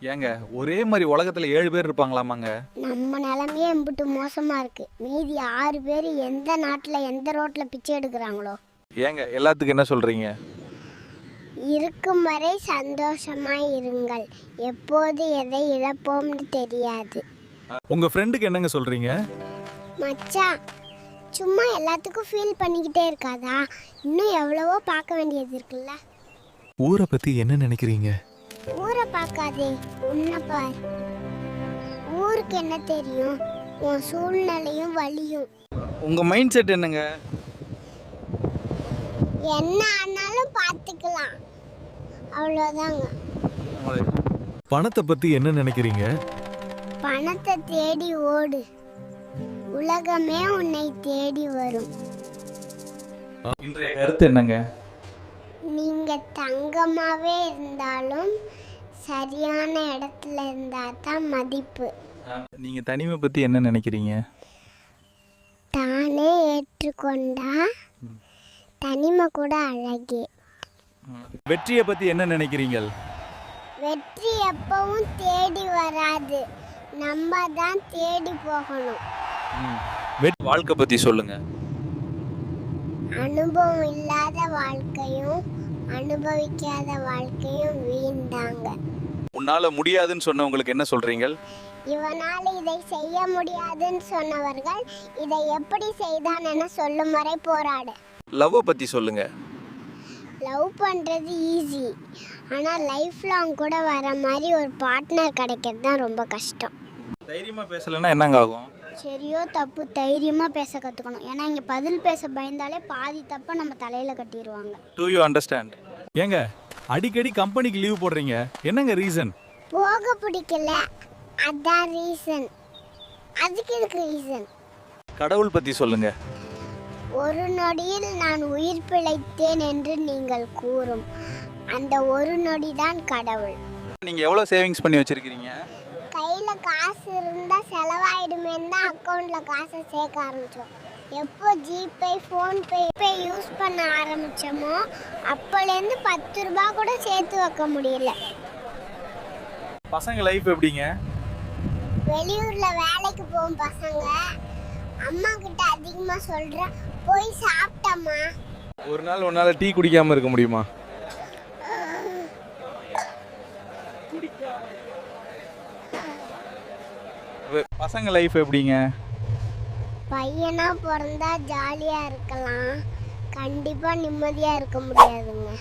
ஏங்க ஒரே மாதிரி உலகத்துல 7 பேர் இருப்பாங்களாமாங்க? நம்ம நிலைமையே எம்பிட்டு மோசமா இருக்கு. மீதி 6 பேர் எந்த நாட்டில் எந்த ரோட்ல பிச்சை எடுக்கிறாங்களோ. ஏங்க எல்லாத்துக்கும் என்ன சொல்றீங்க? இருக்கும் வரை சந்தோஷமாய் இருங்கள். எப்போது எதை இழப்போம்னு தெரியாது. உங்க ஃப்ரெண்டுக்கு என்னங்க சொல்றீங்க? மச்சான், சும்மா எல்லாத்துக்கும் ஃபீல் பண்ணிக்கிட்டே இருக்காதா? இன்னும் எவ்வளவோ பார்க்க வேண்டியது இருக்குல்ல. ஊரை பத்தி என்ன நினைக்கிறீங்க? ஊரை பார்க்காதே, உன்னை பார். ஊருக்கு என்ன தெரியும்? உன் சூழ்நிலையும் வலியும். உங்க மைண்ட் செட் என்னங்க? என்ன ஆனாலும் பார்த்துக்கலாம், அவ்வளோதாங்க. பணத்தை பத்தி என்ன நினைக்கிறீங்க? பணத்தை தேடி ஓடு, உலகமே உன்னை தேடி வரும். இன்றைய கருத்து என்னங்க? நீங்க தங்கமாவே இருந்தாலும் சரியான இடத்துல இருந்தா தான் மதிப்பு. நீங்க தனிமை பத்தி என்ன நினைக்கிறீங்க? தானே ஏற்றுக்கொண்டா தனிமை கூட அழகே. வெற்றியை பத்தி என்ன நினைக்கிறீங்க? வெற்றி எப்பவும் தேடி வராது, நம்ம தான் தேடி போகணும். வாழ்க்கை பத்தி சொல்லுங்க. அனுபவம் இல்லாத வாழ்க்கையும் அனுபவிக்காத வாழ்க்கையும் வீண்டாங்க. உன்னால முடியாதுன்னு சொன்னவங்களுக்கு என்ன சொல்றீங்க? இவனால இதை செய்ய முடியாதுன்னு சொன்னவர்கள் இதை எப்படி செய்தான் என சொல்லும் வரை போராடு. லவ் பத்தி சொல்லுங்க. லவ் பண்றது ஈஸி, ஆனா லைஃப் லாங் கூட வர மாதிரி ஒரு பார்ட்னர் கிடைக்கிறது தான் ரொம்ப கஷ்டம். தைரியமா பேசலன்னா என்னங்க ஆகும்? சரியோ தப்பு தைரியமாக பேச கற்றுக்கணும். ஏன்னா இங்கே பதில் பேச பயந்தாலே பாதி தப்பை நம்ம தலையில் கட்டிடுவாங்க. To you understand? ஏங்க அடிக்கடி கம்பெனிக்கு லீவ் போடுறீங்க, என்னங்க ரீசன்? போக பிடிக்கல, அதான் ரீசன். அதுக்கு இருக்கு ரீசன். கடவுள் பற்றி சொல்லுங்க. ஒரு நொடியில் நான் உயிர் பிழைத்தேன் என்று நீங்கள் கூறும் அந்த ஒரு நொடி தான் கடவுள். நீங்கள் எவ்வளோ சேவிங்ஸ் பண்ணி வச்சுருக்கிறீங்க? கையில் காசு இருந்தால் செலவாயிடுமேன்னு தான் அக்கௌண்ட்டில் காசை சேர்க்க ஆரம்பித்தோம். எப்போ ஜிபே ஃபோன்பே யூஸ் பண்ண ஆரம்பித்தோமோ அப்போலேருந்து 10 ரூபா கூட சேர்த்து வைக்க முடியல. பசங்க லைஃப் எப்படிங்க? வெளியூரில் வேலைக்கு போகும் பசங்க அம்மா கிட்ட அதிகமாக சொல்கிற போய் சாப்பிட்டம்மா. ஒரு நாள் உன்னால் டீ குடிக்காமல் இருக்க முடியுமா? பசங்க லைஃப் எப்படிங்க? பையனா பிறந்தா ஜாலியாக இருக்கலாம், கண்டிப்பாக நிம்மதியாக இருக்க முடியாதுங்க.